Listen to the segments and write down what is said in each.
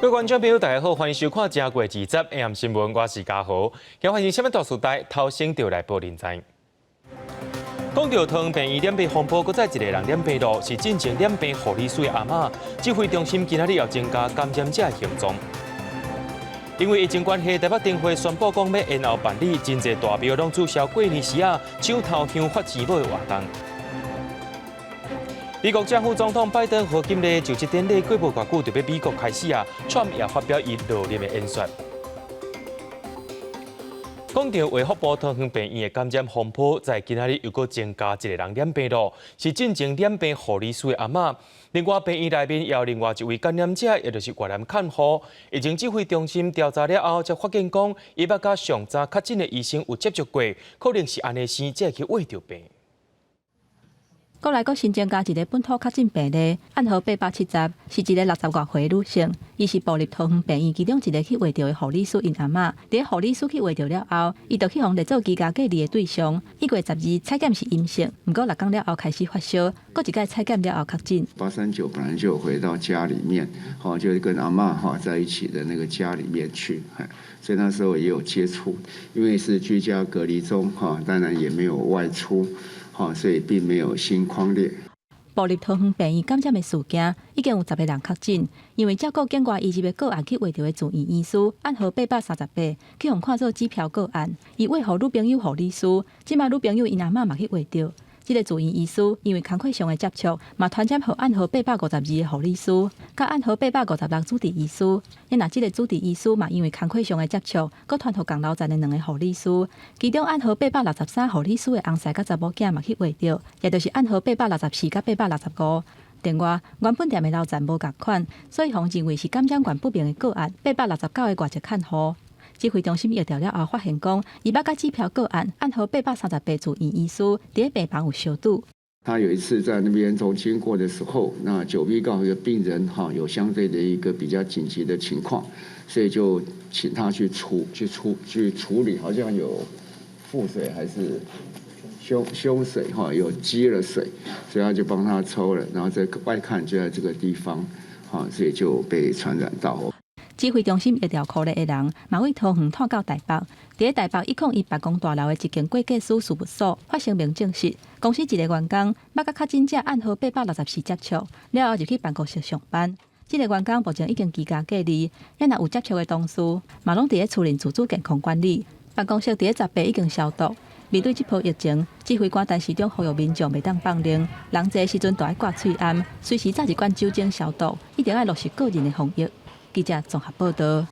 各位观众朋友，大家好，欢迎收看《正过20 AM 新闻》，我是嘉豪。今欢迎新闻大时代头先就来报人才。讲到糖病医染病风波，搁再一个人染病咯，是进前染病护理师的阿嬷。指挥中心今仔日要增加感染者的行踪，因为疫情关系，台北灯会宣布讲要延后办理，真侪大庙拢取消过年时啊抢头香发钱宝的活动。美国政府总统拜登和今日就职典礼过无偌久，就要美国开始啊，Trump 也发表伊热烈的演说。讲到卫福部糖尿病院的感染风波，在今仔日又搁增加一个人染病咯，是进前染病护理师的阿嬷。另外，病院内面也有另外一位感染者，也就是越南看护。疫情指挥中心调查了后，才发现讲，伊捌甲上早确诊的医生有接触过，可能是安尼生才去喂着病。国内新增加一个本土确诊病例，暗号870，是一个60多岁的女性，伊是部立桃园病院其中一个去喂着的护理师因阿嬷。伫护理师去喂着了后，伊就去互列做居家隔离的对象。1月12采检是阴性，不过6天了后开始发烧，搁一届采检了后确诊。839本来就回到家里面，就是跟阿嬷在一起的那个家里面去，所以那时候也有接触，因为是居家隔离中，当然也没有外出。所以并没有新匡列。部立桃园病院感染的事件，已经有10个人确诊，因为照顾境外移入的个案去喂着的住院医师，暗号838，去互看做机票个案，伊喂互女朋友护理师，即卖女朋友因阿嬷嘛去喂着。这个住院医师因为工课上的接触，嘛传接互暗号852的护理师，甲暗号856主治医师。因若这个主治医师嘛因为工课上的接触，搁传互共楼层的2个护理师，其中暗号863护理师的翁婿甲查某囝嘛去喂着，也就是暗号864甲865。另外，原本店的楼层无共款，所以互认为是感染源不明的个案869的外籍看护。指挥中心疫调了后，发现讲，伊捌甲机票个案暗号838住院医师，伫病房有相拄。他有一次在那边从经过的时候，那9B告诉一个病人有相对的一个比较紧急的情况，所以就请他去处理，好像有腹水还是胸水有积了水，所以他就帮他抽了，然后在外看就在这个地方所以就被传染到。指挥中心疫调科的人，嘛为桃园探到台北，伫台北101办公大楼的一间会计师事务所发声明证实，公司一个员工捌甲确诊者暗号864接触，了后就去办公室上班。这个员工目前已经居家隔离，若有接触的同事，嘛拢伫咧处理自主健康管理。办公室伫咧10已经消毒。面对这波疫情，指挥官陈时中呼吁民众袂当放任，人侪时阵都爱挂喙罨，随时炸一罐酒精消毒，一定要落实个人的防疫。记者综合报道。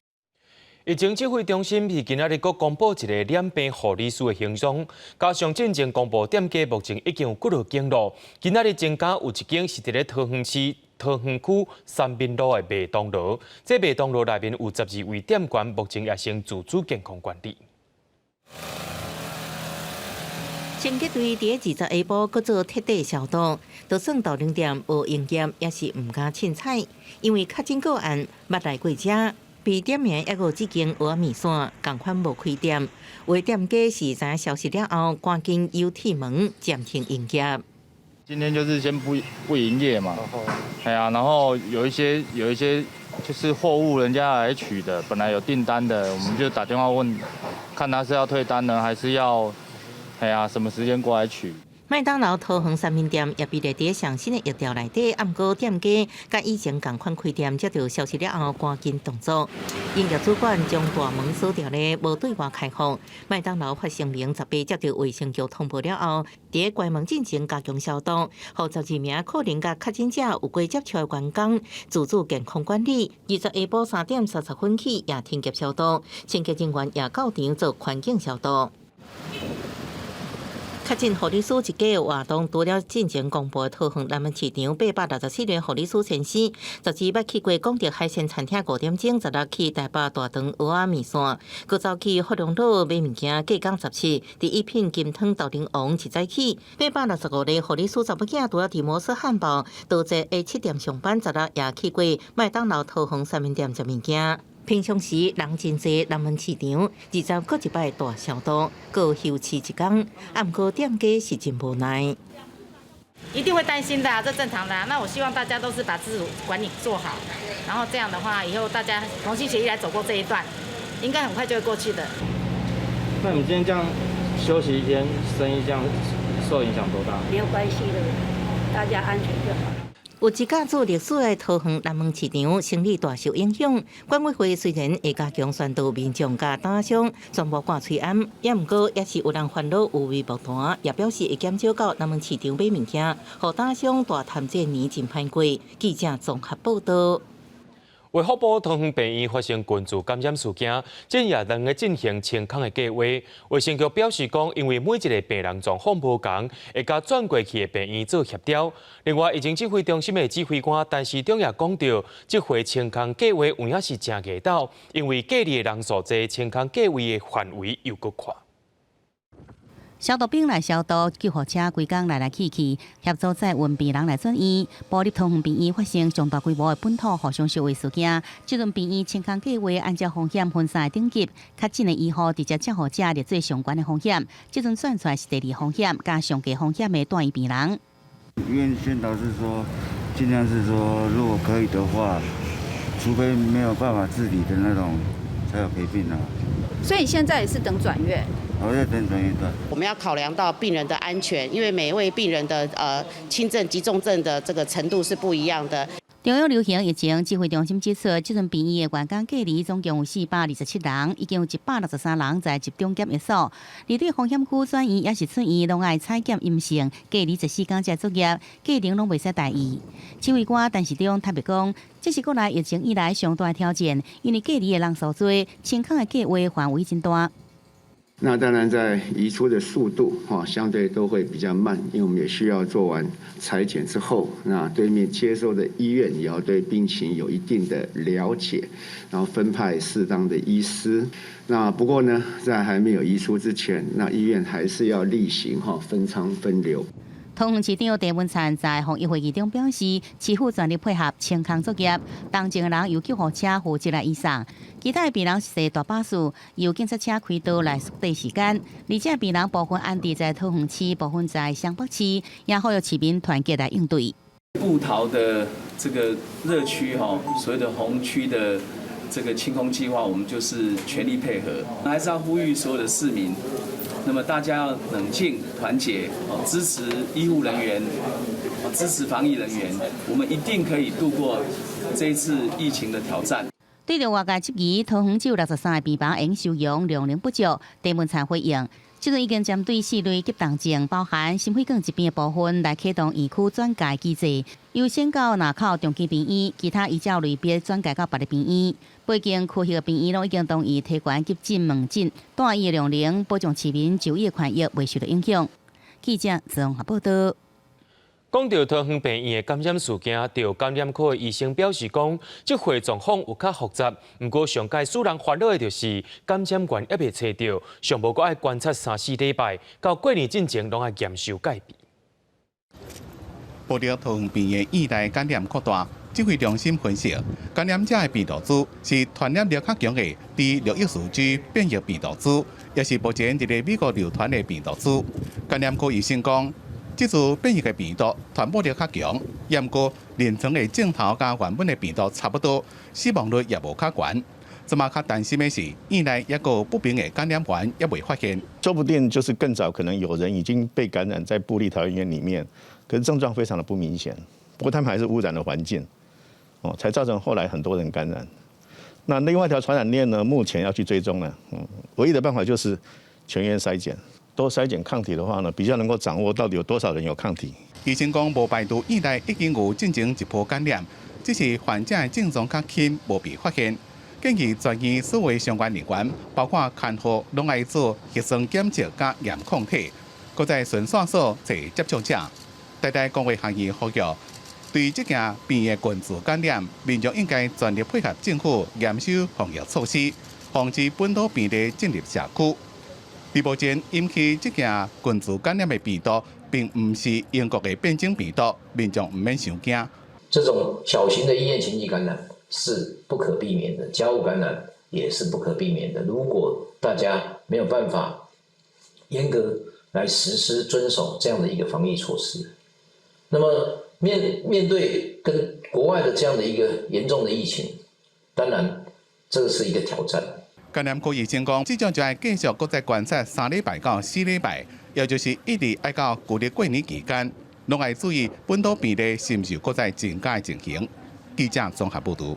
疫情指挥中心是今仔日阁公布一个染病护理师的行踪，加上进前公布店家目前已经有几落间咯。今仔日增加有一间是伫咧桃园市桃园区三民路的麦当劳，这麦当劳内面有12位店员，目前也先自主健康管理。清洁队伫20下晡搁做彻底消毒，就算豆奶店无营业，也是唔敢凊彩，因为确诊个案捌来过遮，被点名也有几间蚵仔面线共款无开店，有店家是知影消息了后，赶紧又铁门暂停营业。今天就是先不营业嘛，然后有一些就是货物人家来取的，本来有订单的，我们就打电话问，看他是要退单呢，还是要。什么时间过来取？麦当劳桃园三民店也被列伫上新的疫调内底，暗过店家甲以前同款开店，接到消息了后赶紧动作。营业主管将大门锁掉咧，无对外开放。麦当劳发声明18接到卫生局通报了后，伫关门进行加强消毒，互12名可能甲确诊者有过接触的员工自主健康管理。20下晡3点30分起也停业消毒，清洁人员也到场做环境消毒。确诊护理师一家的活动，除了进前公布的桃园南门市场864名护理师先生，12捌去过广德海鲜餐厅5点钟，16去台北大肠蚵仔面线，佮走去福隆路买物件，隔工17伫一品金汤豆奶王一早起，865个护理师查某囝除了伫摩斯汉堡，都在下7点上班，16也去过麦当劳桃园三民店食物件。平常时人真济，南门市场20搁一摆大消毒，搁休市一天。暗过店家是真无奈。一定会担心的啊，这正常的啊。那我希望大家都是把自主管理做好，然后这样的话，以后大家同心协力来走过这一段，应该很快就会过去的。那你们今天这样休息一天，生意这样受影响多大？没有关系的，大家安全就好。有一架做历史的桃园南门市场生意大受影响。管委会虽然会加强宣导民众甲打商全部挂催暗，也毋过也是有人烦恼有微薄单，也表示会减少到南门市场买物件，互打商大谈这年真歹过。记者综合报道。卫福部桃园病院发生群聚感染事件，今夜两个进行清空的计划。卫生局表示讲，因为每一个病人状况不同，会甲转过去的病院做协调。另外，疫情指挥中心的指挥官陈时中也讲到，这回清空计划有影是真热闹，因为隔离的人数多，清空计划的范围又搁宽。消毒兵来消毒，救护车规工来去，协助载运病人来转院。部立桃园病院发生重大规模的本土互相烧卫事件，这轮病院清空计划按照风险分散的等级，较近的医护直接接护者列做上悬的风险，这阵算出来是第二风险，加上低风险的转院病人。医院宣导是说，尽量是说，如果可以的话，除非没有办法自理的那种，才有陪病啊。所以现在也是等转院。我在等转院段。我们要考量到病人的安全，因为每一位病人的轻症及重症的这个程度是不一样的。中央流行疫情指挥中心指出，这阵病院的员工隔离总共有427人，已经有163人在集中检疫所。离对风险区转院也是出院，拢爱采检阴性，隔离14天才作业，过程拢袂使大意。指挥官陈时中特别讲，这是国内疫情以来上大的挑战，因为隔离的人数多，清空的计划范围真大。那当然，在移出的速度相对都会比较慢，因为我们也需要做完采检之后，那对面接收的医院也要对病情有一定的了解，然后分派适当的医师。那不过呢，在还没有移出之前，那医院还是要例行分仓分流。桃园市长郑文灿在防疫会议中表示，市府全力配合清空作业，当前的人由救护车负责来移送，其他的病人是坐大巴士，由警察车开道来缩短时间。而且病人部分安置在桃园市，部分在双北市，也好由市民团结来应对。布桃的这个热区所谓的红区的这个清空计划，我们就是全力配合，还是要呼吁所有的市民。那么大家要冷静、团结，支持医护人员，支持防疫人员，我们一定可以度过这一次疫情的挑战。对着外界质疑，桃园只有63个病房应收容，量能不足。郑文灿回应，这阵已经针对4类急重症，包含心血管疾病的部分，来启动疫区转介机制，优先到南口中基病院，其他依照类别转介到别的病院。北京区域的病院拢已经同意提悬急诊门诊，单医的量能，保障市民就医权益未受到影响。记者综合报道。讲到桃园病院的感染事件，就感染科的医生表示讲，这回状况有较复杂。不过上届使人烦恼的就是感染源还未找到，尚无阁爱观察3-4礼拜，到过年进前拢爱验收界别。报道桃园病院院内感染扩大，指挥中心分析，感染者的病毒株是传染力较强的 D614G 变异病毒株，也是目前伫个美国流传的病毒株。感染科医生讲，这组变异的病毒传播力较强，不过临床的镜头甲原本的病毒差不多，死亡率也无较悬。这么较担心的是，院内也有不明的感染源也未发现，说不定就是更早可能有人已经被感染在部立桃园医院里面，可是症状非常的不明显。不过他们还是污染了环境，才造成后来很多人感染。那另外一条传染链呢，目前要去追踪了，唯一的办法就是全员筛检，多筛检抗体的话呢，比较能够掌握到底有多少人有抗体。医生讲，无排除院内已经有进行一波感染，只是患者的症状较轻，无被发现。建议全院所有相关人员，包括看护，拢爱做核酸检测加验抗体，搁在巡线所找接触者。台大公卫行业呼吁，对这件病的群聚感染，民众应该全力配合政府严守防疫措施，防止本土病例进入社区。而目前引起这件群聚感染的病毒，并不是英国的变种病毒，民众唔免伤惊。这种小型的医院群体感染是不可避免的，家务感染也是不可避免的。如果大家没有办法严格来实施遵守这样的一个防疫措施，那么面对跟国外的这样的一个严重的疫情，当然这个是一个挑战。感染区医生讲，即将就要继续搁再观察3礼拜到4礼拜，也就是一直爱到旧历过年期间，拢要注意本土病例是毋是搁再增加的情形。记者综合报道。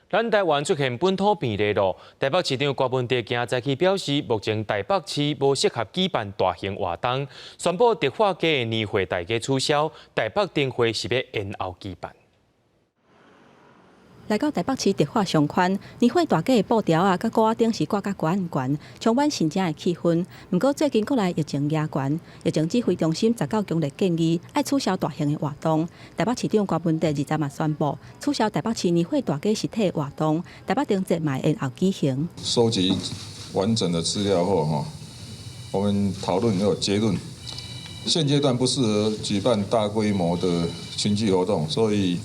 咱台湾出现本土病例咯，台北市长郭文哲今早起表示，目前台北市无适合举办大型活动，宣布迪化街的年会大家取消，台北灯会是要延后举办。来到台北市迪化上宽，年会大家的布条啊，甲歌仔顶是挂甲高很悬，充满新正的气氛。不过最近国内疫情野悬，疫情指挥中心十9强烈建议爱取消大型的活动。台北市长郭文哲20日宣布取消台北市年会大家实体活动，台北灯节嘛延后举行。收集完整的资料后，我们讨论有结论，现阶段不适合举办大规模的群聚活动，所以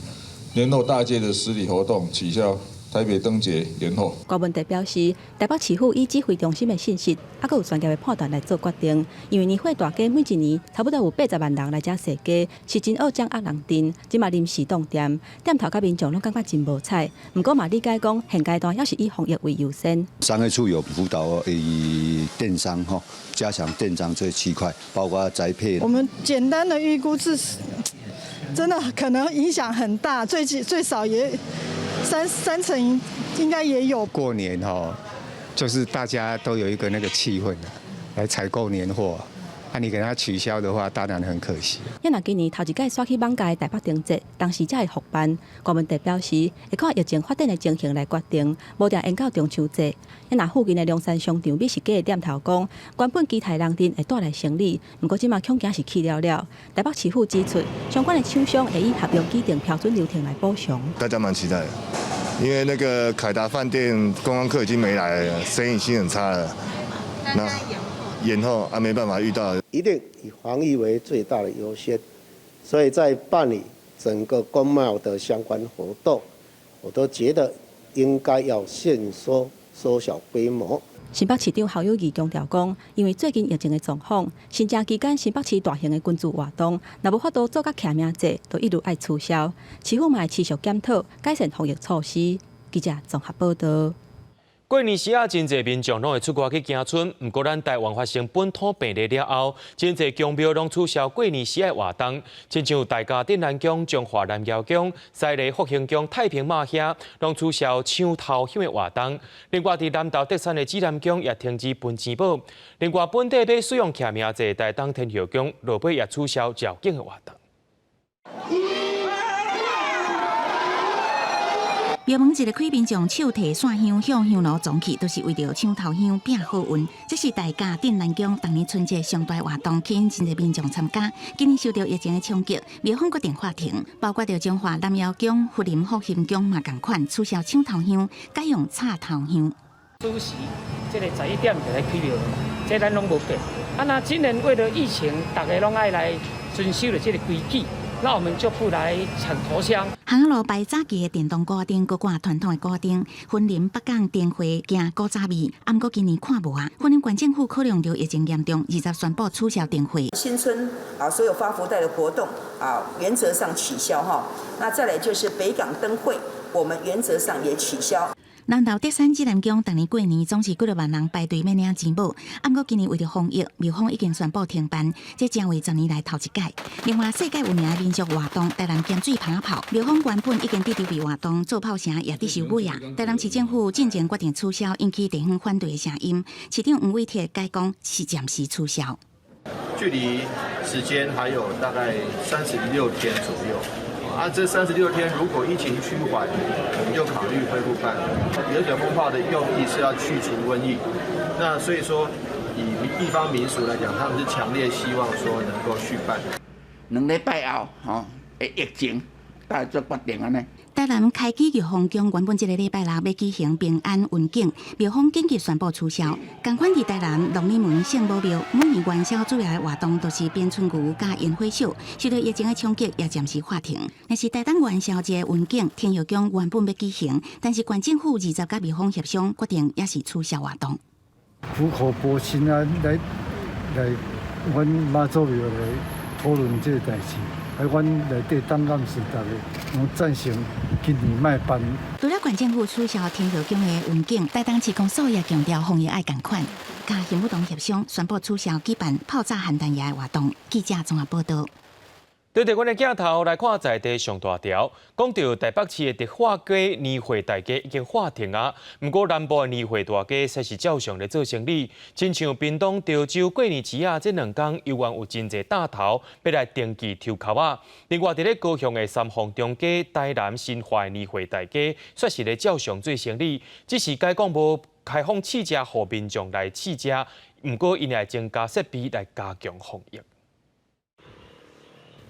年后大街的实体活动取消，台北灯节延后。郭文哲表示，台北市府以指挥中心的信息，还有专业的判断来做决定。因为年会大街每一年差不多有80万人来遮踅街，是真恶掌握人阵，即嘛临时冻店，店头甲民众拢感觉真无彩。不过嘛理解讲，现阶段要是以防疫为优先。商业处有辅导电商加强电商这区块，包括宅配。我们简单的预估是。真的可能影响很大，最少也三成应该也有。过年就是大家都有一个那个气氛来采购年货，你给它取消的话，当然很可惜。因若今年头一届刷起网界台北灯节，当时才会复办。郭文哲表示，会看疫情发展的情形来决定，无定延到中秋节。因若附近的龙山商场美食街的店头讲，原本期待人阵会带来生意，不过即马恐惊是去了。台北市府指出，相关的厂商会以合约制定标准流程来补偿。大家蛮期待的，因为那个凯达饭店观光客已经没来了，生意已经很差了。那延后没办法遇到，一定以防疫为最大的优先，所以在办理整个公贸的相关活动，我都觉得应该要限缩小规模。新北市长侯友宜强调讲，因为最近疫情的状况，新正期间新北市大型的群聚活动，若无法度做甲徛名节，都一律爱取消。市府嘛会持续检讨改善防疫措施。记者综合报道。过年时真侪民众拢会出国去行村，不过咱台湾发生本土病例了后，真侪宫庙拢取消过年时的活动，亲像大甲镇南宫、中华南瑶宫、西丽福兴宫、太平马遐，拢取消抢头香的活动。另外，伫南投德山的指南宫也停止分钱宝。另外，本地要使用徛名节台东天后宫，落尾也取消绕境的活动。庙门一个开，民众手提线香向香炉装去，都是为着抢头香拼好运。这是大甲镇南宫当年春节上大活动，吸引真侪民众参加。今年受到疫情的冲击，庙方决定发停，包括着中华南瑶宫、福林福兴宫嘛同款取消抢头香，改用插头香。主席，这个11点就来开庙了嘛，这咱拢无变。那今年为了疫情，大家拢爱来遵守了这个规矩。那我们就不来抢头香。行路摆早期的电动歌灯，搁挂传统的歌灯，分林北港灯会行古早味。不过今年看无啊，分林县政府考量到疫情严重，20宣布取消灯会。新春所有发福袋的活动原则上取消哈。那再来就是北港灯会，我们原则上也取消。南投德山指南宫当年过年总是几多万人排队要领钱宝，不过今年为了防疫，庙方已经宣布停办，这将为10年来头一届。另外，世界有名的民俗活动台南咸水耙炮，庙方原本已经伫为活动做炮声，也伫收尾啊。台南市政府进前决定取消，引起地方反对的声音。市长黄伟铁解讲是暂时取消。距离时间还有大概36天左右。这36天如果疫情趋缓，我们就考虑恢复办。原水风炮的用意是要去除瘟疫，那所以说以地方民俗来讲，他们是强烈希望说能够续办。2礼拜后，疫情大家做决定安尼。台南开基玉皇宫原本这个礼拜六要举行平安运境，庙方紧急宣布取消。同款伫台南龙里门圣母庙，每年元宵主要的活动都是编春牛甲烟火秀，受到疫情的冲击，也暂时发停。但是台东元宵节运境天后宫原本要举行，但是县政府20甲庙方协商，决定也是取消活动。苦口婆心来，阮妈祖庙来讨论这个代志。台湾内底档案是大家拢赞成今年卖办。除了县政府取消天河宫的运境，台东市公所也强调防疫爱共款，甲新武堂协商宣布取消举办炮炸邯郸夜的活动。记者综合报道。对着阮的镜头来看在地上大条，讲到台北市的迪化街年会大街已经化停啊，不过南部的年会大街却是照常在做生意。亲像屏东、潮州过年期啊，这2天犹原有真侪大头要来登记抽扣啊。另外，伫咧高雄的三丰中街、台南新华的年会大街，却是咧照常做生意，只是该讲无开放试食，互民众来试食，不过因会增加设备来加强防疫。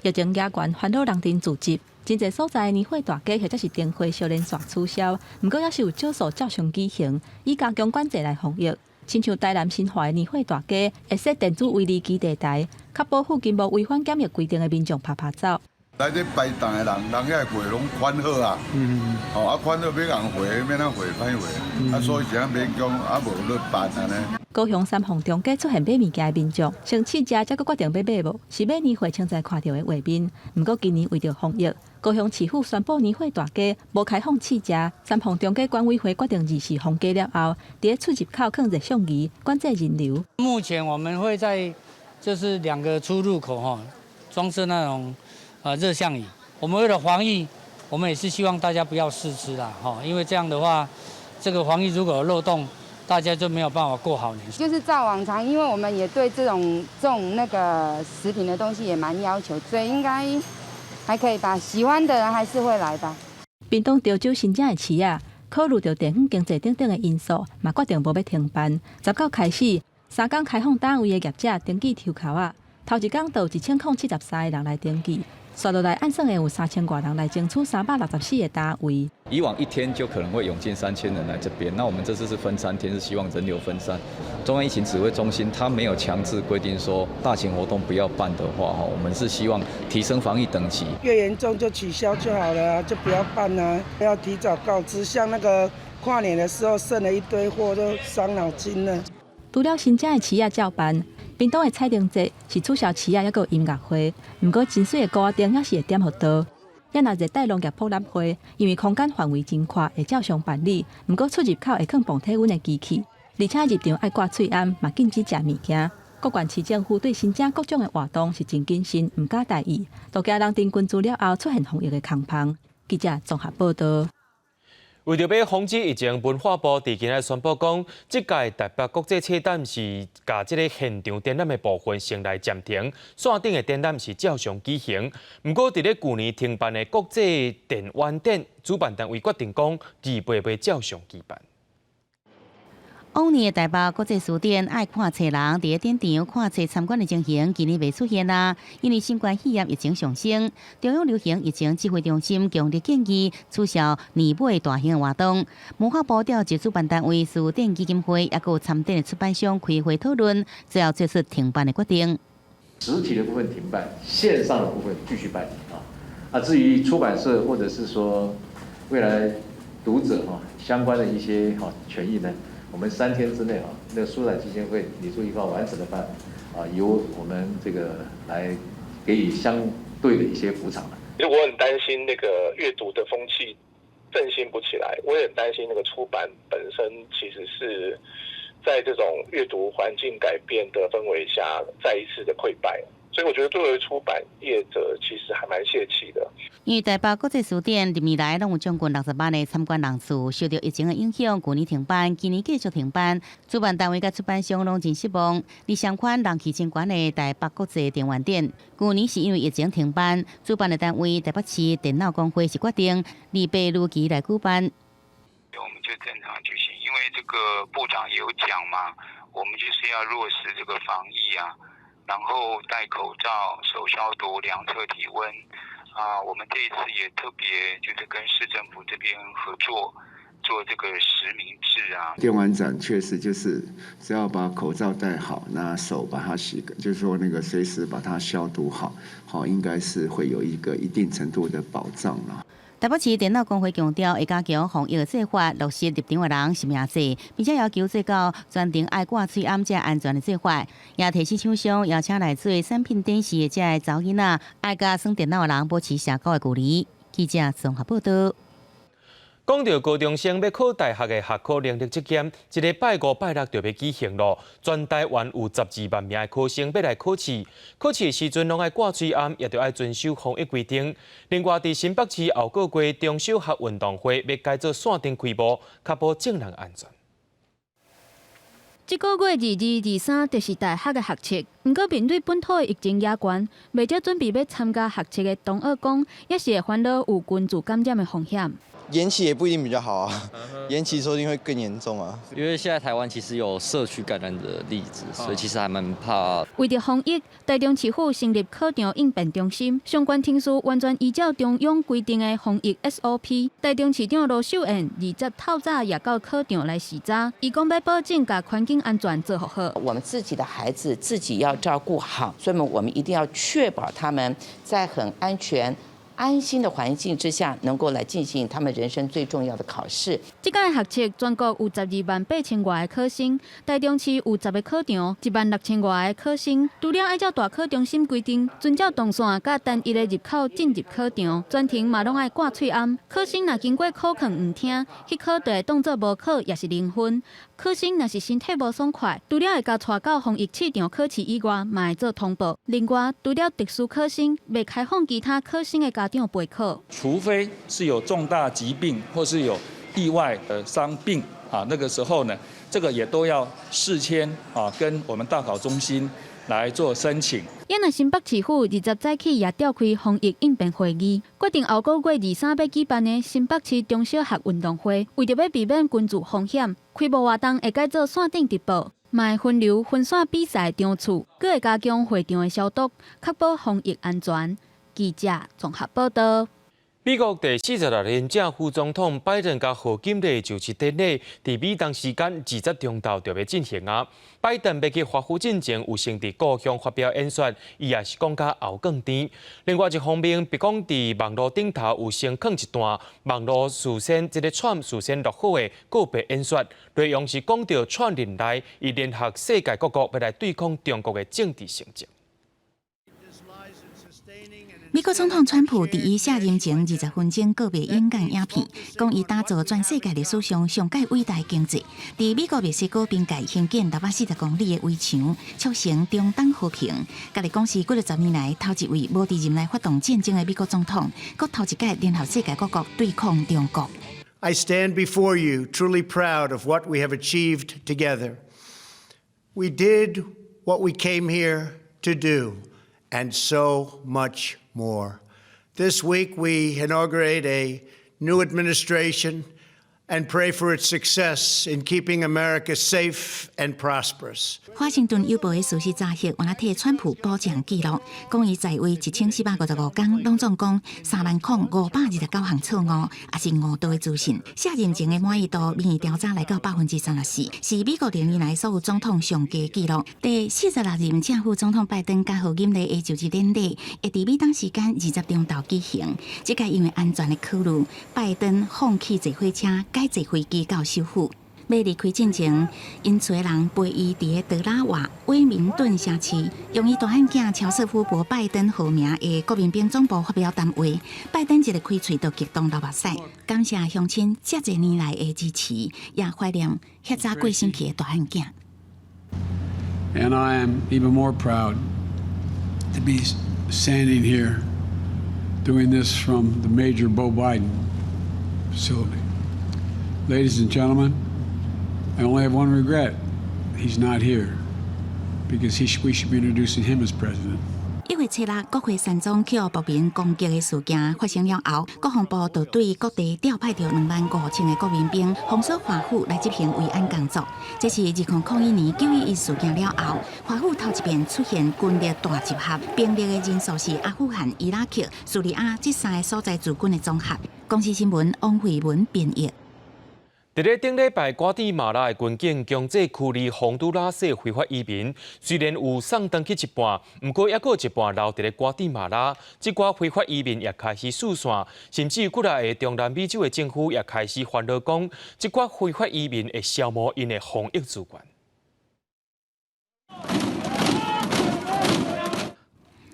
疫情加悬，烦恼人丁聚集，真侪所在年会大街或者是灯会小连续取消，不过也是有少数照常举行，以加强管制来防疫。亲像台南新华的年会大街，会设电子围篱基地台，确保附近无违反检疫规定的民众拍走。来这摆档的人遐货拢款好啊，款好要人货，免咱货歹货，所以是免讲无咧办安尼。高雄三丰中街出现买物件的民众，先试食才决定要买无，是买年会清在看到的画面。不过今年为着防疫，高雄市府宣布年会大街无开放试食。三丰中街管委会决定24封街了后，伫出入口放热相仪，管制人流。目前我们会在就是2个出入口装设那种热像仪。我们为了防疫，我们也是希望大家不要试吃啦因为这样的话，这个防疫如果有漏洞，大家就没有办法过好年。就是照往常，因为我们也对这种那个食品的东西也蛮要求，所以应该还可以吧。喜欢的人还是会来吧。屏东潮州新正的市啊，考虑到地方经济等等的因素，嘛决定无要停办。19开始，3天开放单位的业者登记抽扣啊，头一天就有1073个人来登记。刷落来按算的有3000多人来争取364个单位。以往1天就可能会涌进3000人来这边，那我们这次是分3天，是希望人流分散。中央疫情指挥中心它没有强制规定说大型活动不要办的话，我们是希望提升防疫等级。越严重就取消就好了就不要办啊，要提早告知。像那个跨年的时候剩了一堆货，都伤脑筋了。除了新正的市啊照办。屏东的彩灯节是取消市啊，还有音乐会，不过真水的高灯也是会点互到。也若热带农业博览会，因为空间范围真宽，会照常办理，不过出入口会放磅体温的机器，而且入场爱挂喙安，嘛禁止食物件。各县市政府对新正各种的活动是真谨慎，唔敢大意，都惊人定关注了后出现防疫的空棚。记者综合报道。为着要防止疫情，文化部伫今日宣布讲，这届台北国际车展是甲这个现场展览的部分先来暂停，线顶的展览是照常举行。不过，伫咧去年停办的国际电玩展，主办单位决定讲，28要照常举办。往年的台北国际书店爱看册人伫咧展场看册参观的情形，今年未出现啦。因为新冠肺炎疫情上升，中央流行疫情指挥中心强烈建议取消年尾大型的活动。文化部调集主办单位书店基金会，也有参展的出版商开会讨论，最后做出停办的决定。实体的部分停办，线上的部分继续办至于出版社或者是说未来读者相关的一些权益呢？我们3天之内那个书展基金会拟出一个完整的办法由我们这个来给予相对的一些补偿。其实我很担心那个阅读的风气振兴不起来，我也很担心那个出版本身其实是在这种阅读环境改变的氛围下再一次的溃败。所以我觉得作为出版业者，其实还蛮泄气的。因为台北国际书店历来拢有将近60万的参观人次，受到疫情的影响，去年停办，今年继续停办。主办单位甲出版商拢真失望。而相款人气真悬的台北国际电玩展，去年是因为疫情停办，主办的单位台北市电脑工会是决定28如期来举办。我们就正常举行，因为这个部长也有讲嘛，我们就是要落实这个防疫啊。然后戴口罩、手消毒、量测体温我们这一次也特别就是跟市政府这边合作，做这个实名制啊。电玩展确实就是只要把口罩戴好，那手把它洗，就是说那个随时把它消毒好，应该是会有一个一定程度的保障啦。台北市电脑工会强调，会加强防疫做法，落实入场的人实名制，并且要求最高专程爱挂喙暗才安全的做法，也提醒厂商邀请来做产品展示的这个查囡仔，爱甲耍电脑的人保持社交的距离。记者综合报道。讲到高中生要考大学的学科能力测验，一个拜五、拜六就要举行咯。全台湾有12万名的考生要来考试，考试的时阵拢爱挂嘴暗，也着爱遵守防疫规定。另外，伫新北市后个月中小学运动会要改做线顶开幕，确保众人安全。这个月22、23就是大学的学测，不过面对本土的疫情野悬，未少准备要参加学测的同学讲，也是会烦恼有群组感染的风险。延期也不一定比较好啊，延期说不定会更严重啊。因为现在台湾其实有社区感染的例子，所以其实还蛮怕。为了防疫，台中市府成立考场应变中心，相关厅属完全依照中央规定的防疫 SOP。台中市长罗秀燕20透早也到考场来视察，伊讲要保证把环境安全做好。我们自己的孩子自己要照顾好，所以我们一定要确保他们在很安全、安心的环境之下，能够来进行他们人生最重要的考试。这届学测全国有12万8千外的考生，台中市有10个考场，1万6千外的考生。除了按照大考中心规定，遵照动线甲单一的入口进入考场，全程嘛拢爱挂喙暗。考生若经过考卷唔听，去考就会当作无考，也是0分。考生若是身体无爽快，除了会甲带到防疫试场考试以外，嘛会做通报。另外，除了特殊考生，未开放其他考生的家长备考。除非是有重大疾病或是有意外的伤病啊，那个时候呢，这个也都要事先啊跟我们大考中心来做申请。也若新北市府20早起也召开防疫应变会议，决定后个月23要举办的新北市中小学运动会，为着要避免群聚风险，开幕活动会改做线顶直播，嘛会分流分散比赛场次，佮会加强会场的消毒，确保防疫安全。记者综合报道。美国第46任正副总统拜登甲贺锦丽就职典礼，伫美东时间20中昼就要进行啊。拜登要去华府进前，有先伫故乡发表演说，伊也是讲甲后更甜。另外一方面，别讲伫网络顶头有先放一段网络事先事先录好的告别演说，内容是讲到串联内以联合世界各国要来对抗中国的政治成绩。美国总统川普伫伊卸任前20分钟告别演讲影片，讲伊打造全世界历史上上界伟大的经济，伫美国墨西哥边界兴建640公里的围墙，促成中东和平。家己讲是过去10年来头一位无伫任内发动战争的美国总统，佮头一届联合世界各国对抗中国。I stand before you truly proud of what we have achieved together. We did what we came here to do, and so much more. This week we inaugurate a new administration and pray for its success in keeping America safe and prosperous. 华盛顿邮报的事实查核，原来替川普保证记录，讲伊在位1455天，拢总共30529项错误，也是误导的资讯。卸任前的满意度民意调查来到34%，是美国历年来所有总统上低纪录。第46任正副总统拜登甲贺锦丽的就职典礼，会伫美东时间20中昼举行。这届因为安全的考虑，拜登放弃坐火车。改坐飞机到首府，要离开进前，因厝人陪伊伫德拉瓦威明顿城市，用伊大汉囝乔瑟夫·博拜登号名的国民兵总部发表谈话。拜登一个开喙就激动流目屎，感谢乡亲这侪年来的支持，也怀念迄早过身去的大汉囝。And I am even more proud to be standing here doing this from the Major Bo Biden facility. Ladies and gentlemen, I only have one regret. He's not here because we should be introducing him as president. 1月7日，国会山庄去暴民攻击的事件发生了后，国防部就对各地调派着25000的国民兵，封锁华府来执行维安工作。这是2002年911事件了后，华府头一遍出现军力大集合，兵力的人数是阿富汗、伊拉克、叙利亚这3个所在驻军的总和。公司新闻王慧文编译。伫咧顶礼拜，瓜地马拉的军警强制驱离洪都拉斯非法移民，虽然有送登去一半，不过还有一半留伫咧瓜地马拉。这寡非法移民也开始四散，甚至有几来的中南美洲的政府也开始烦恼讲，这寡非法移民会消磨因的防疫资源。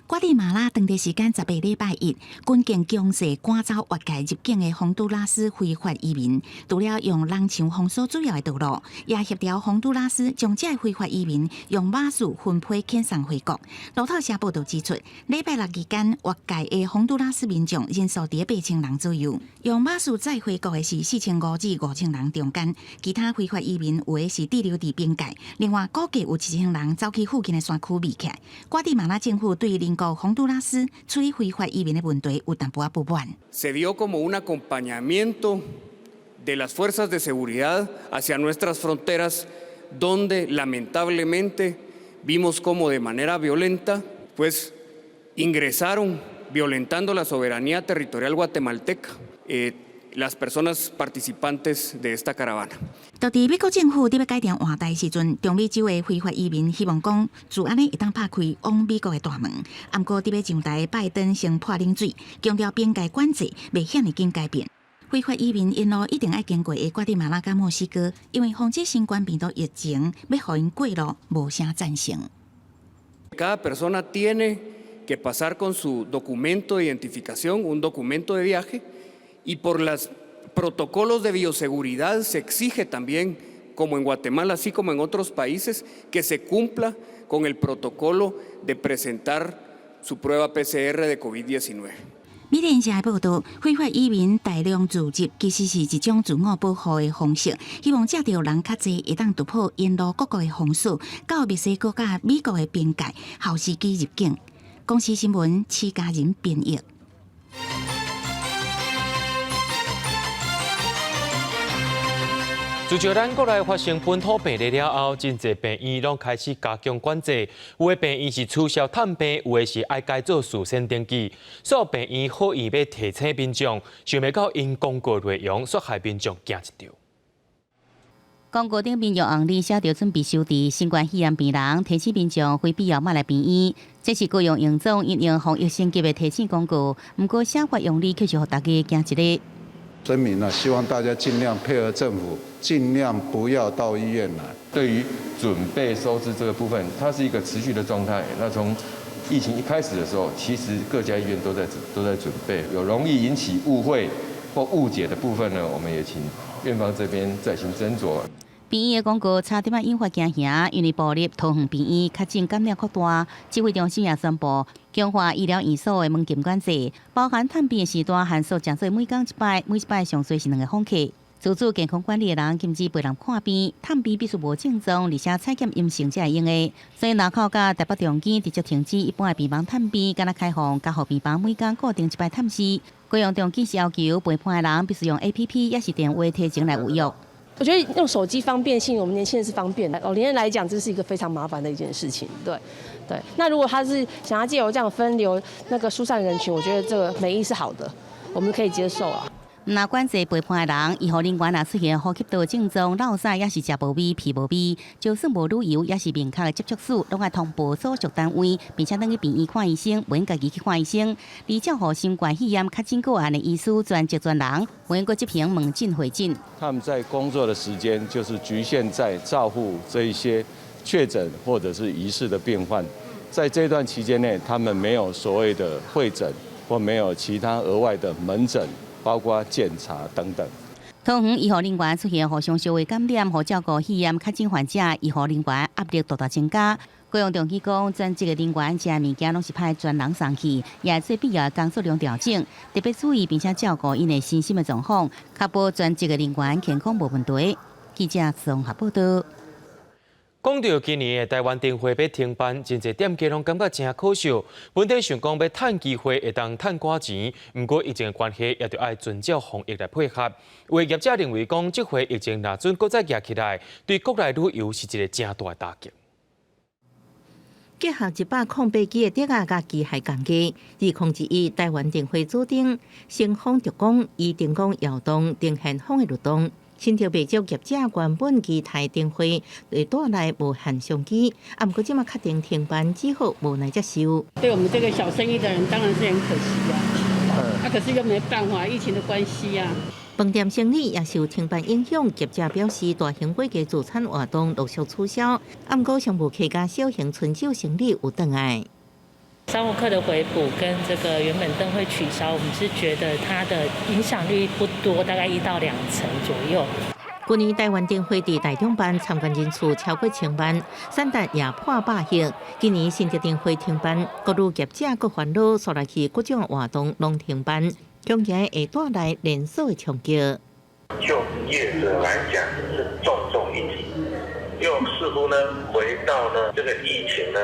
瓜地马拉当地时间10个礼拜1，军警强制赶走越界入境的洪都拉斯非法移民，除了用人墙封锁主要的道路，也协调洪都拉斯将这非法移民用马术分配遣送回国。路透社报道指出，礼拜6期间越界的洪都拉斯民众人数在8,000人左右，用马术载回国的是4,500至5,000人中间，其他非法移民有的是滞留伫边界，另外估计有1,000人走去附近的山区避起来。瓜地马拉政府对邻国洪都拉斯处理非法移民的问题有淡薄不满。Se vio como un acompañamiento de las fuerzas de seguridad hacia nuestras fronteras, donde lamentablemente vimos como de manera violenta, pues ingresaron violentando la soberanía territorial guatemalteca. Las personas participantes de esta caravana. 就伫美国政府伫要改定换代时阵，中美洲的非法移民希望讲，自安尼会当拍开往美国的大门。不过伫要上台，拜登先泼冷水，强调边界管制未遐尼紧改变。非法移民因路一定要经过的瓜地马拉甲墨西哥，因为防止新冠病毒疫情，要互因过路无啥赞成。Cada persona tiene que pasar con su documento de identificación, un documento de viaje, y por los protocolos de bioseguridad se exige también, como en Guatemala, así como en otros países, que se cumpla con el protocolo de presentar su prueba PCR de COVID-19. 美联社报道，非法移民大量聚集，其实是一种自我保护的方式，希望借着人较济，会当突破沿路各国的封锁，到墨西哥甲美国的边界，后时机入境。公司新闻，戚家人编译。自从咱国内发生本土病例了后，真侪病院拢开始加强管制。有的病院是取消探病，有的是爱改做事先登记。所有病院好意要提醒民众，想袂到因广告内容煞害民众惊一跳。广告顶面用红字写着准备收治新冠肺炎病人，提醒民众非必要莫来病院。这是雇用营总运用防疫升级的提醒广告，不过写法用字却是让大家惊一日。声明呢，希望大家尽量配合政府，尽量不要到医院来。对于准备收治这个部分，它是一个持续的状态。那从疫情一开始的时候，其实各家医院都在准备。有容易引起误会或误解的部分呢，我们也请院方这边再行斟酌。病院的广告差点引发惊吓，因为暴力桃园病院确诊感染扩大，指挥中心也宣布强化医疗院所的门禁管制，包含探病的时段限缩降做每天1摆，每1摆上最是2个访客。自主健康管理的人禁止陪人看病，探病必须无症状，而且采检阴性才会用的。所以南口甲台北中间直接停止一般的病房探病，敢若开放加护病房每天固定1摆探视。高雄中间是要求陪伴的人必须用 APP 也是电话提醒来预约。我觉得用手机方便性，我们年轻人是方便的，老年人来讲，这是一个非常麻烦的一件事情。对。那如果他是想要借由这样分流那个疏散人群，我觉得这个美意是好的，我们可以接受啊。那管制陪伴的人，医护人员若出现呼吸道症状、落屎也是食无味、鼻无味，就算无旅游，也是明确的接触史，拢爱通报所属单位，并且等去病院看医生，免家己去看医生。而照顾新冠肺炎确诊个案的医师专职专人，免过执行门诊会诊。他们在工作的时间就是局限在照顾这一些确诊或者是疑似的病患，在这段期间内，他们没有所谓的会诊或没有其他额外的门诊。包括检查等等。桃园医护人员出现互相相互感染，和照顾肺炎确诊患者，医护人员压力大大增加。高雄中医讲，专职的人员食物件拢是派专人送去，也做必要的工作量调整，特别注意并且照顾因的身心的状况，确保专职的人员健康无问题。记者综合报道。讲到今年的台湾灯会要停办，真侪店家拢感觉真可惜。本地想讲要趁机会会当趁寡钱，不过疫情的关系，也着爱遵照防疫来配合。有业者认为讲，这回疫情若准搁再压起来，对国内旅游是一个正大的打击。结合108支的德雅甲机械工具，2011台湾灯会组顶，乘风逐光以灯光摇动、灯现风的律动。新潮民族业者原本期待灯会会带来无限商机，不过即马确定停办，只好无奈接受。对我们这个小生意的人，当然是很可惜啊。可是又没办法，疫情的关系啊。饭店生意也受停办影响，业者表示大型过节自产活动陆续取消，不过商务客家小型春酒生意有回来。商务客的回补跟这个原本灯会取消，我们是觉得它的影响率不多，大概1到2成左右。去年台湾灯会伫台中办参观人次超过1000万，产值也破100亿。今年新竹灯会停办，各路业者各烦恼，所来去各种活动拢停办，恐惊会带来连锁的冲击。就业者来讲是重一击，又似乎呢回到呢这个疫情呢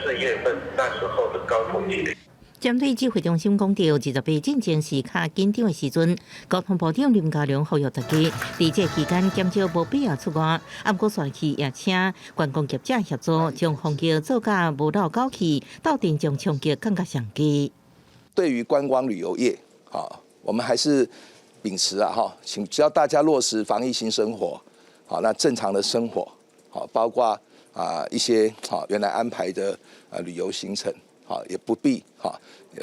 3、4月份那时候的高峰期。针对指挥中心讲到28进前时卡紧张的时阵，交通部长林佳龙呼吁大家在这期间减少无必要出外，不过选区也请观光业者协助，将防疫做甲无闹搞起，斗阵将冲击更加上低。对于观光旅游业，我们还是秉持请只要大家落实防疫新生活，那正常的生活，包括一些原来安排的旅游行程。也不必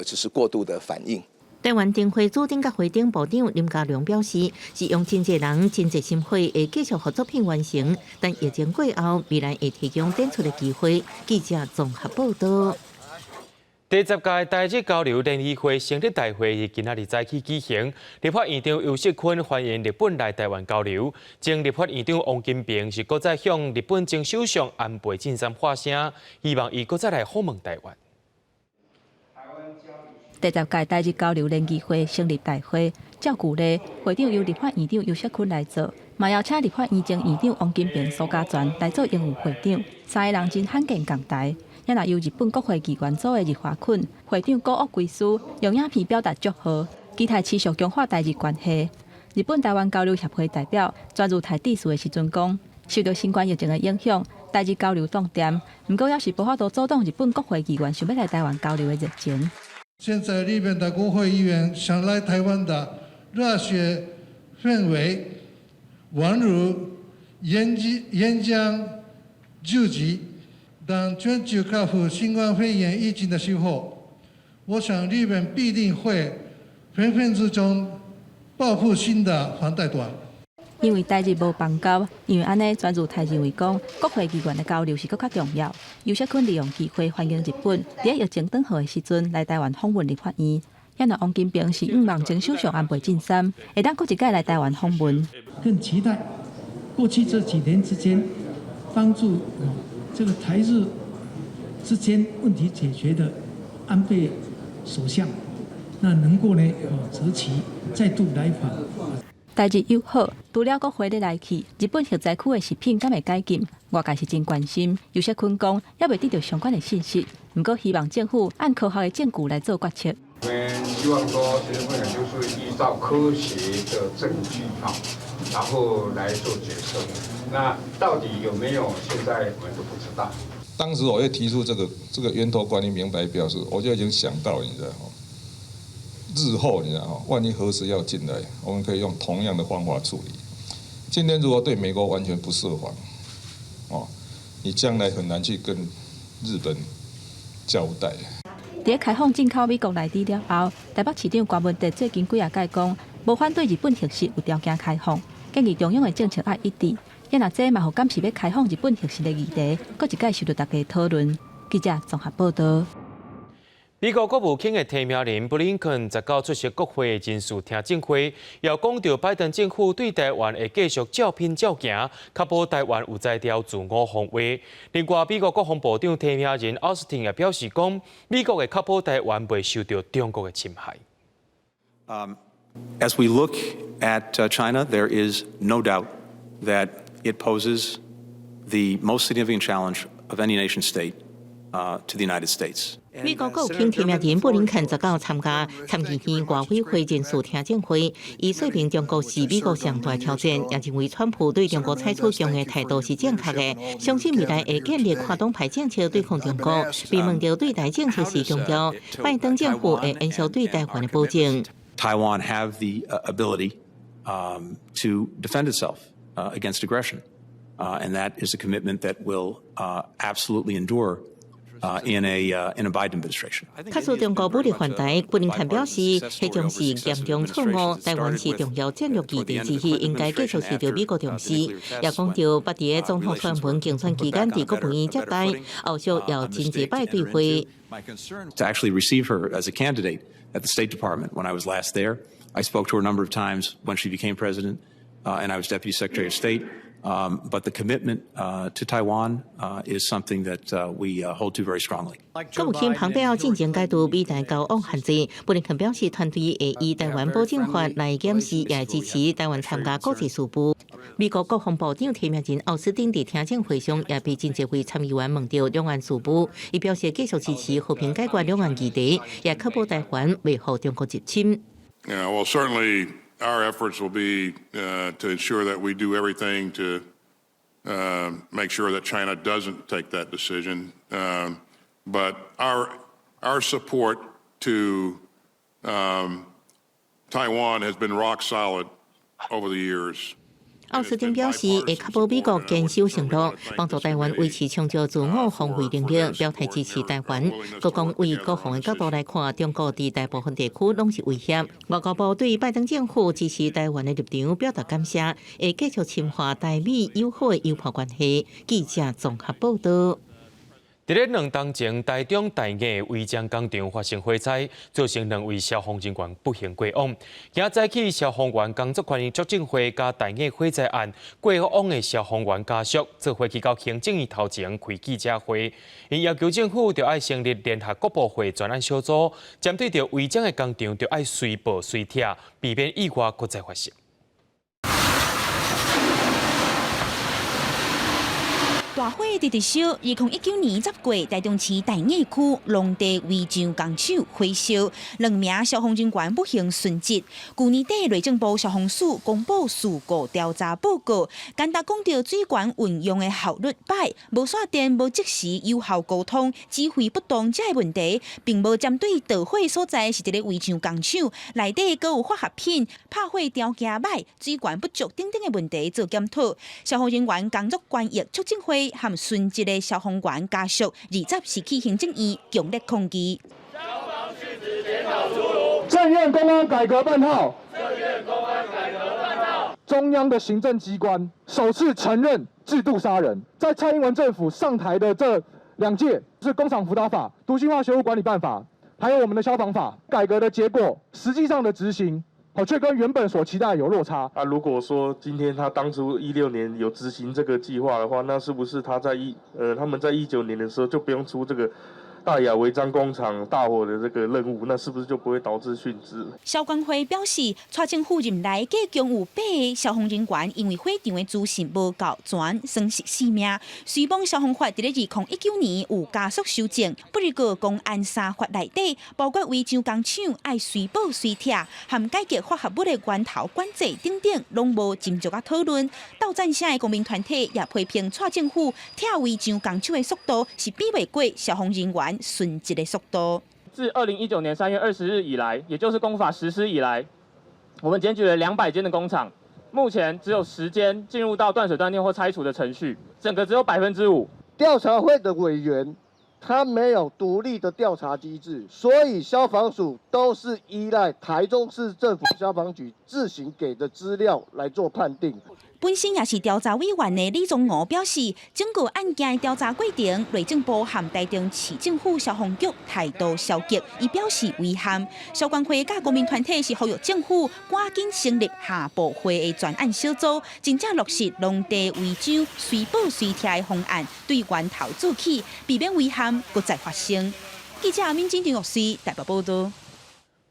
就是过度的反应。台湾灯会主顶甲会顶部长林佳龙表示，是用真侪人、真侪心血会继续合作品完成，但疫情过后，未来会提供展出的机会。记者综合报道。第10届台日交流联谊会成立大会于今仔日早起举行，立法院长游锡堃欢迎日本来台湾交流。前立法院长王金平是搁再向日本前首相安倍晋三发声，希望伊搁再来访问台湾。第10届台日交流联谊会成立大会，照旧例，会长由立法院长游锡堃来做，嘛邀请立法院前院长王金平、苏家全来做应务会长，3个人真罕见共台。也若由日本国会议员组的日华坤会长高屋归师，用影片表达祝贺，期待持续强化台日关系。日本台湾交流协会代表转入台致辞的时阵讲，受到新冠疫情的影响，台日交流断电，不过也是无法度阻挡日本国会议员想要来台湾交流的热情。现在日本的国会议员想来台湾的热血氛围，宛如岩浆聚集。当全球克服新冠肺炎疫情的时候，我想日本必定会分分之中报复新的防弹短。因为台日无邦交，因为安尼专注台认为讲，国会议员的交流是更加重要。游锡堃利用机会欢迎日本在疫情转好的时阵来台湾访问立法院。也若王金平是5望前首相安倍晋三，会当搁一届来台湾访问。更期待过去这几年之间帮助这个台日之间问题解决的安倍首相，那能够呢择期再度来访。台日友好，除了国会咧来去，日本核灾区的食品敢会解禁，外界是真关心。游锡堃讲，也未得到相关的信息，不过希望政府按科学的证据来做决策。我们希望说，这些问题就是依照科学的证据然后来做决策。那到底有没有？现在我们都不知道。当时我会提出这个源头管理明白表示，我就已经想到，你知道日后你知道万一核实要进来，我们可以用同样的方法处理。今天如果对美国完全不设防，你将来很难去跟日本交代。在开放进口美国内地了后，台北市长关文哲最近几届讲，无反对日本核实有条件开放，建议中央的政策要一致。也若这嘛，互敢是要开放日本核实的议题，搁一届受到大家讨论。记者综合报道。美国国务卿的提名人布林肯19出席国会的人事听证会，又讲到拜登政府对台湾会继续照拼照行，确保台湾有在调自我防卫。另外，美国国防部长提名人奥斯汀也表示讲，美国会确保台湾袂受到中国的侵害。As we look at China, there is no doubt that it poses the most significant challenge of any nation state to the United States. 美国国务卿提名人布林肯19参议院外委会人事听证会，伊说明中国是美国上大挑战，也认为川普对中国采取强硬态度是正确的，相信未来会建立跨党派政策对抗中国，并问到对台政策是重要，拜登政府会延续对台湾的保证。Taiwan have the ability to defend itself against aggression. And that is a commitment that will absolutely endure in a Biden administration. 卡苏中国武力犯台，布林肯表示，迄种是严重错误。台湾是重要战略基地之一，应该继续受到美国重视。也讲到，捌伫个总统川普竞选期间，伫国务院接待，后续要真济摆对会。To actually receive her as a candidate at the State Department when I was last there, I spoke to her a number of times when she became president, and I was Deputy Secretary of State. But the commitment to Taiwan is something that we hold to very strongly. 国务卿蓬佩奥进前解读美台交往限制，布林肯表示，团队会以台湾保证法来检视，也支持台湾参加国际事务。美国国防部长提名人奥斯汀伫听证会上也被真济位参议员问到两岸事务，伊表示继续支持和平解决两岸议题，也确保台湾袂互中国入侵。Well, certainly. Our efforts will be to ensure that we do everything to make sure that China doesn't take that decision. But our support to Taiwan has been rock solid over the years. 奥斯汀表示，会确保美国坚守承诺，帮助台湾维持长照自我防卫能力，表态支持台湾。各讲为国防的角度来看，中国伫大部分地区拢是威胁。外交部对拜登政府支持台湾的立场表达感谢，会继续深化台美友好的友好关系。记者综合报道。伫咧2天前，台中大雅违章工厂发生火灾，造成2位消防人员不幸过往。今早起，消防员工作权益促进会甲大雅火灾案过往的消防员家属，做伙去到行政院头前开记者会，因要求政府着爱成立联合国部会专案小组，针对着违章的工厂着爱随报随拆，避免意外搁再发生。大火直直烧，2019年10月，台中市大雅区龙地违章工厂火烧，2名消防人员不幸殉职。去年底，内政部消防署公布事故调查报告，简单讲到水管运用的效率歹，无线电无即时有效沟通，指挥不当这个问题，并无针对导火所在是一个违章工厂，内底阁有化学品、拍火条件歹、水管不足等等的问题做检讨。消防人员工作权益促进会和殉职的消防员家属20日是去行政院强烈抗议。正院公安改革办号，中央的行政机关首次承认制度杀人。在蔡英文政府上台的这2届，是工厂辅导法、独行化学务管理办法，还有我们的消防法改革的结果，实际上的执行。却跟原本所期待有落差啊！如果说今天他当初16年有执行这个计划的话，那是不是他在他们在19年的时候就不用出这个大雅违章工厂大火的这个任务？那是不是就不会导致殉职？消管会表示，蔡政府任内计共有8个消防人员因为火场的资讯无够全，损失性命。虽邦消防法伫咧2019年有加速修正，不过公安3法内底，包括违章工厂爱随报随拆，含改革化合物的源头管制等等，拢无斟酌讨论。斗战声的公民团体也批评蔡政府拆违章工厂的速度是比袂过消防人员殉职的速度。自2019年3月20日以来，也就是公法实施以来，我们检举了200间的工厂，目前只有10间进入到断水断电或拆除的程序，整个只有5%。调查会的委员他没有独立的调查机制，所以消防署都是依赖台中市政府消防局自行给的资料来做判定。本身也是调查委员的李宗吾表示，整个案件的调查过程，内政部和台中市政府消防局态度消极，伊表示遗憾。消管会甲公民团体是呼吁政府赶紧成立下部会的专案小组，真正落实农地违章随报随拆的方案，对源头做起，避免遗憾搁再发生。记者民警张玉水台北报道。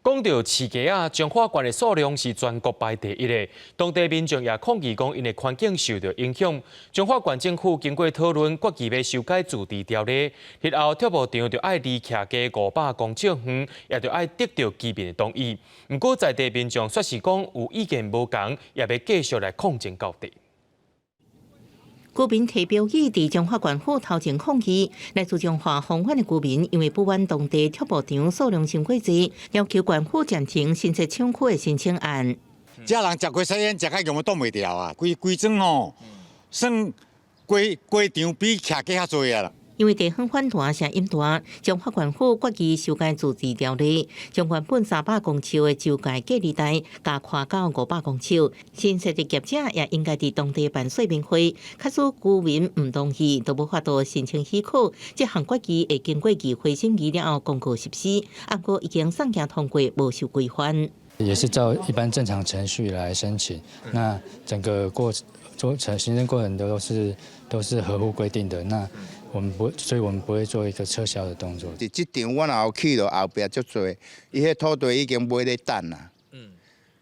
讲到饲鸡啊，彰化县的数量是全国排第1的，当地民众也抗议讲因的环境受到影响。彰化县政府经过讨论，决议要修改住地条例，日后贴布场就爱离徛家500公尺远，也就爱得到居民的同意。不过在地民众说是讲有意见无同，也要继续来抗争到底。居民提标语伫彰化县府头前抗议，来自彰化丰原的居民因为不满当地贴布场数量太过多，要求县府暂停新设厂区的申请案。这人食过西烟，食到用都袂掉啊！规庄吼，算规场比徛计较多啊啦。因为地方反弹声音大，将法官府决议修改自治条例，将原本300公尺的周界隔离带加宽到500公尺。新设的业者也应该伫当地办说明会，假使居民唔同意，都无法度申请许可。这项决议会经过议会审议了后公告实施，不过已经上架通过，无受规范。也是照一般正常程序来申请，那整个行政过程都是合乎规定的。那所以我们不会做一个撤销的动作。伫这场我若有去到后壁足多，伊迄土地已经买咧等啦。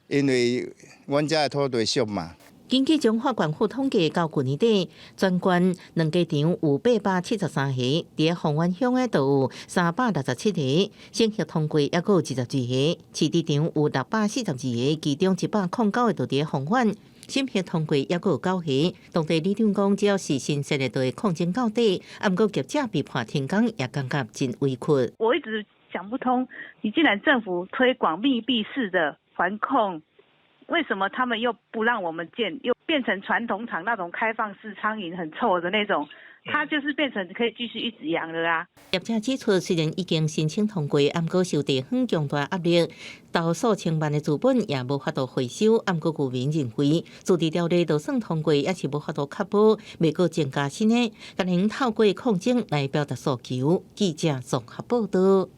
因为阮遮的土地俗嘛。根据中法官府统计，到去年底，全县两家场有873个，伫凤湾乡的就有367个，审核通过也阁有22个，市地场有642个，其中109个就伫凤湾。审核通过也阁有9个，当地里长讲，只要是新设的，都会控制到底。不过业者被判停工，也感觉真委屈。我一直想不通，你既然政府推广密闭式的环控，为什么他们又不让我们建，又变成传统厂那种开放式苍蝇很臭的那种？它就是变成可以继续一直养了啊！业者指出，虽然已经申请通过，不过受地方强大压力，到数千万的资本也无法度回收。不过居民认为，自治条例就算通过，也是无法度确保未阁增加新的，可能透过抗争来表达诉求。记者综合报道。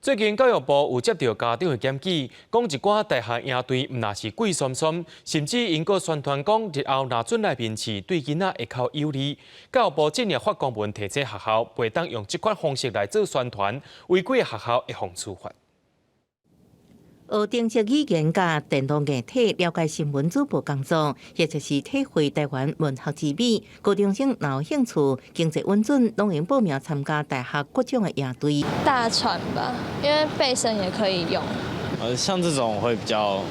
最近教育部有接到家长的检举，讲一寡大学营队毋那是贵酸酸，甚至因个宣传讲日后若准来面试，对囡仔会较有利。教育部近日发公文提醒学校，袂当用这款方式来做宣传，违规的学校会防处罚。学定职语言甲电动硬体了解新闻主播工作，或者是体会台湾文学之美。高中生若有兴趣，经济稳准，拢用报名参加大学各种的营队。大船吧，因为备审也可以用。像这种会比较，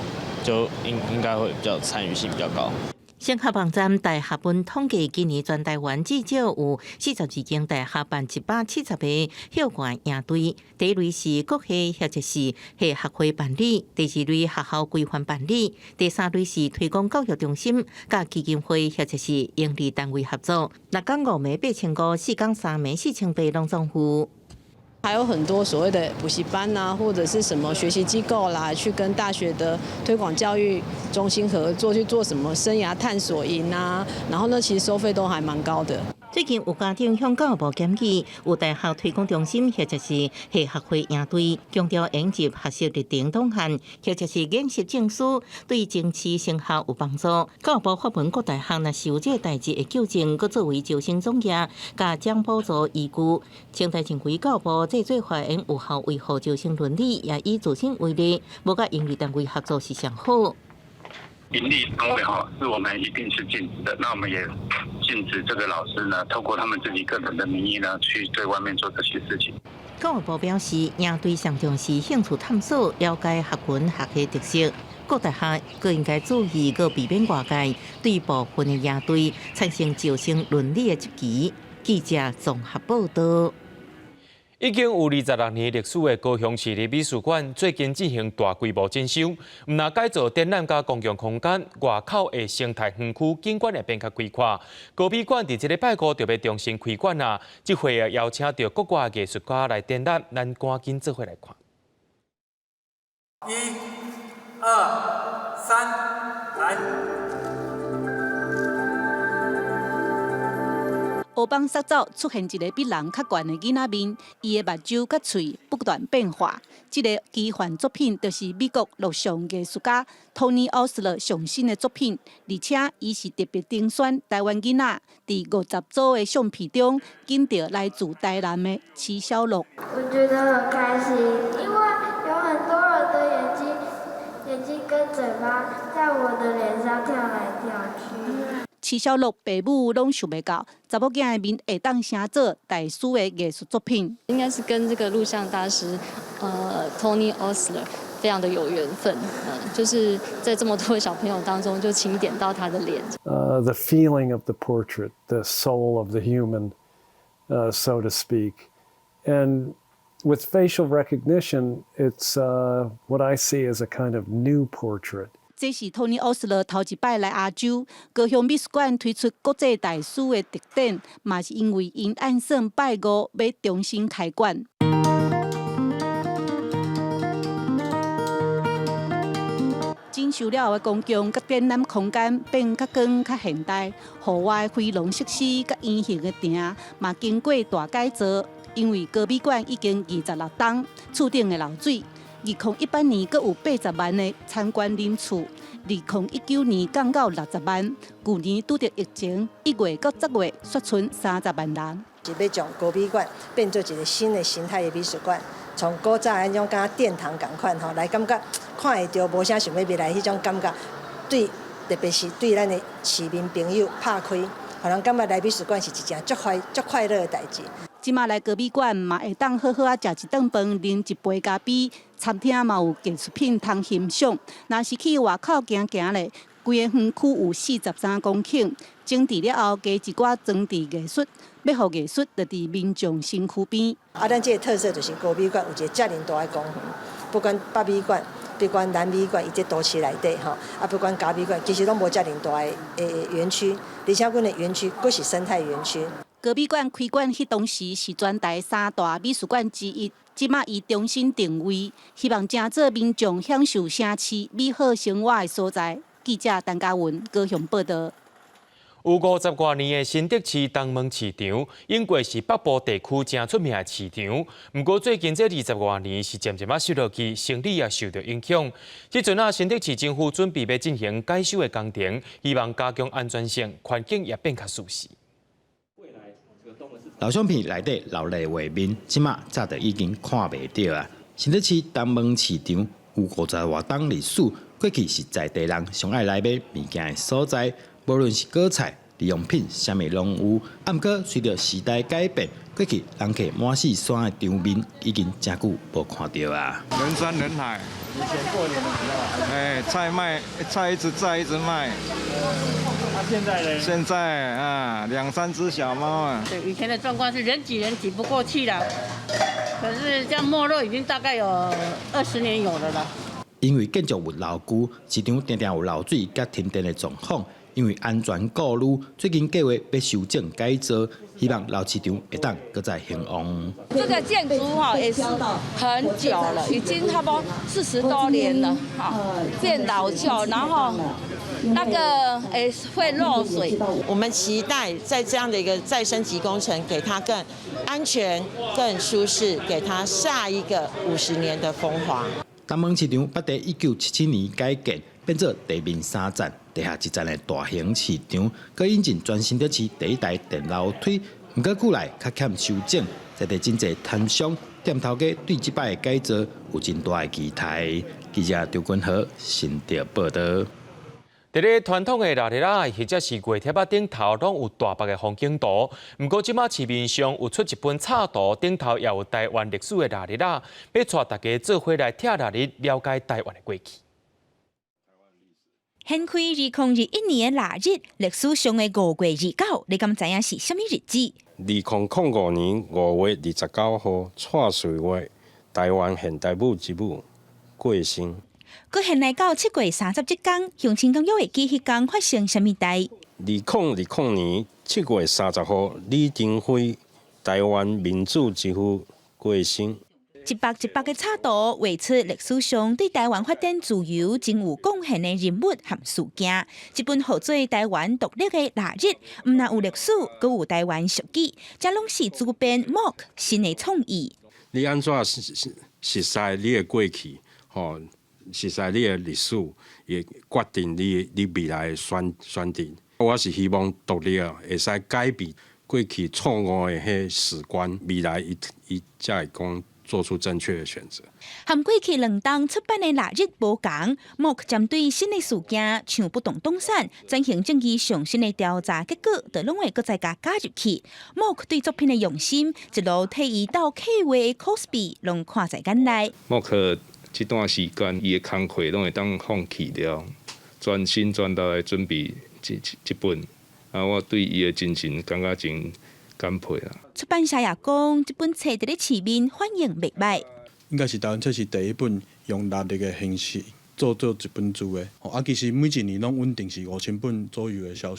应该会比较参与性比较高。升学网站大学本统计，今年全台湾至少有42间大学办170个校外营队。第一类是国系或者是系学会办理，第二类学校规范办理，第三类是推广教育中心、甲基金会或者是营利单位合作。6天5暝8500，4天3暝4800拢政府。还有很多所谓的补习班啊，或者是什么学习机构啦，去跟大学的推广教育中心合作，去做什么生涯探索营啊，然后呢，其实收费都还蛮高的。最近有家长向教育部检举，有大学推广中心或者是系学会营队，强调应入学习日程档限，或者是研习证书，对争取成效有帮助。教育部发文，各大学若是有这代志会纠正，佮作为招生总额加奖补助依据。清代认为教育部这做法应有效维护招生伦理，也以自身为例，无甲营利单位合作是上好。盈利单位是我们一定是禁止的。那我们也禁止这个老师呢，透过他们自己个人的名义呢，去对外面做这些事情。教育部表示，营队上重视兴趣探索，了解学群学习特色。各大学更应该注意，佮避免外界对部分的营队产生招生伦理的质疑。记者综合报道。已经有26年历史的高雄市立美术馆，最近进行大规模整修，唔但改造展览加公共空间，外口的生态园区景观会变较规划。高美馆伫这个拜五就要重新开馆啊！这回邀请到国外艺术家来展览，咱赶紧做伙来看。1、2、3，来。乌帮沙走出现一个比人较悬的囡仔面，伊的目睭甲喙不断变化。这个奇幻作品就是美国录像艺术家 Tony Osler 上新的作品，而且伊是特别精选台湾囡仔伫50组的相片中，揀到来自台南的齐小乐。我觉得很开心，因为有很多人的眼睛跟嘴巴在我的脸上跳来跳去。齐小乐爸母拢想袂到，查某囝的面会当成做大师的艺术作品。应该是跟这个录像大师Tony Osler 非常的有缘分，就是在这么多小朋友当中，就请点到他的脸。The feeling of the portrait, the soul of the human, so to speak, and with facial recognition, it's what I see as a kind of new portrait. 这是托尼·奥斯勒头一摆来亚洲，高雄美术馆推出国际大师的特点，嘛是因为因按算拜五要重新开馆。整修了后的公共甲展览空间变较光、较现代，户外飞龙设施甲圆形的亭嘛经过大改造。因为高美馆已经26栋，厝顶的漏水。2018年阁有80万的参观人次，2019年降到60万，去年拄着疫情，1月到10月却剩30万人。是要将高美馆变做一个新的形态的美术馆，从古早迄种敢殿堂共款吼，来感觉看会到无啥想要未来迄种感觉，对，特别是对咱的市民朋友拍开，互人感觉来美术馆是一件足快乐的代志。即马来高美馆嘛会当好好食一顿饭，啉一杯咖啡，餐厅嘛有艺术品通欣赏。若是去外口行行咧，规个园区有43公顷，整治了后加一寡装置艺术，要互艺术就伫民众身躯边。咱这个特色就是高美馆有一个遮尔大的公园，不管北美馆、不管南美馆，伊这都市内底吼，不管嘉美馆，其实拢无遮尔大的园区，而且阮的园区佫是生态园区。高美馆开馆迄当时是全台3大美术馆之一，即马伊重新定位，希望成做民众享受城市美好生活的所在。记者陈嘉文高雄报道。有50多年的新竹市东门市场，因过是北部地区真出名的市场。不过最近这20多年是渐渐收落去，生理也受到影响。即阵新竹市政府准备要进行改修的工程，希望加强安全性，环境也变较舒适。老商品内底老赖画面，即马早就已经看袂到啊！新竹市东门市场有50多档历史，过去是在地人上爱来买物件的所在，无论是果菜、日用品，啥物拢有。不过随着时代改变，过去人客满四山的场面已经真久无看到啊！人山人海。以前过年的时候，菜卖，菜一直在一直卖。那现在呢？现在啊，2、3只小猫啊。对，以前的状况是人挤人挤不过去了，可是这样没落已经大概有20年有了啦。因为建筑物老旧，市场常常有漏水甲停电的状况。因为安全顾虑，最近计划要修整改造，希望老市场会当搁再兴旺。这个建筑也是很久了，已经差不多40多年了，变老旧，然后那个会漏水。我们期待在这样的一个再升级工程，给它更安全、更舒适，给它下一个50年的风华。东门市场捌伫1977年改建，变做地面3站、地下1站的大型市场，佮引进全新竹市第一台电楼梯。不过久来较欠修整，在地真侪摊商、店头家对这摆的改造有真大的期待。记者刘君豪新竹报道。伫咧传统的腊日啊，或者是月贴啊顶头，拢有大幅的风景图。不过，即马市面上有出一本插图，顶头也有台湾历史的腊日啊，要带大家做伙来听腊日，了解台湾的过去。掀开2021年的腊日，历史上的5月29，你敢知影是啥物日子？2005年5月29号，蔡瑞月台湾现代舞之母过身。佮现来到7月31天，乡亲敢又会记迄天发生啥物代？2020年7月30号，李登辉台湾民主之父过身。一百个插图画出历史上对台湾发展自由真有贡献的人物和事件。这本号做台湾独立的腊日，唔但有历史，佮有台湾俗语，这拢是主编 Mark 新的创意。你安怎识识你的过去？吼，识识你的历史，也决定你未来的选择。我是希望独立会使改变过去错误的迄史观，未来伊才会讲。做出正确的选择。和过去2档出版的腊日无同，莫针对新的事件，像不动产、进行正义上新的调查结果，就拢会搁再加入去。莫对作品的用心，一路替伊到企划的 Cosby， 拢看在眼内。莫这段时间，伊的工课拢会当放弃了，专心专到来准备这本。我对伊的精神感觉真感佩啦。出版社也讲，这本册伫咧市面反应袂歹。应该是台湾这是第一本用腊日的形式做一本书的，其实每一年拢稳定是5000本左右的销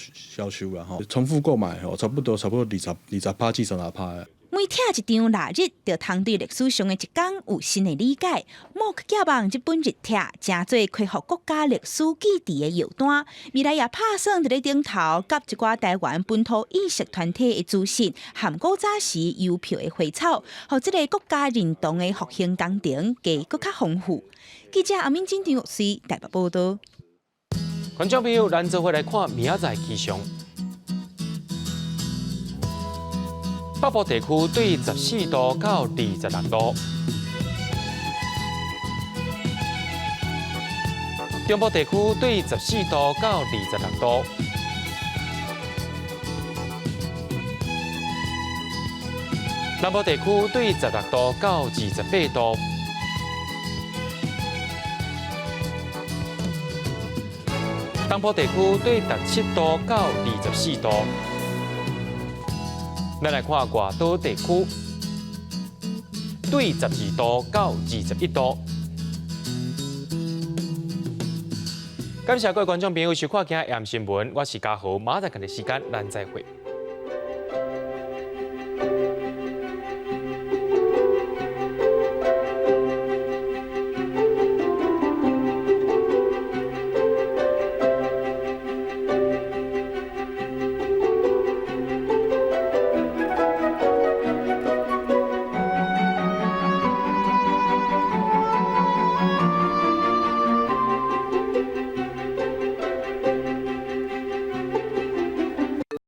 售啦，重复购买差不多20%至30%的。每听一张历日，就通对历史上的一天有新的理解。莫去寄望这本日帖，正做恢复国家历史记忆的药单。未来也打算伫咧顶头，甲一寡台湾本土意识团体的资讯，含古早时邮票的回草，和这个国家认同的复兴工程，加更较丰富。记者阿敏真张台北报道。观众朋友，咱做伙来看明仔载气象。北部地区对14度到26度，中部地区对14度到26度，南部地区对16度到28度，东部地区对17度到24度。咱来看外岛地区，对12度到21度。感谢各位观众朋友收看今日新闻，我是嘉豪，马上看的时间，咱再会。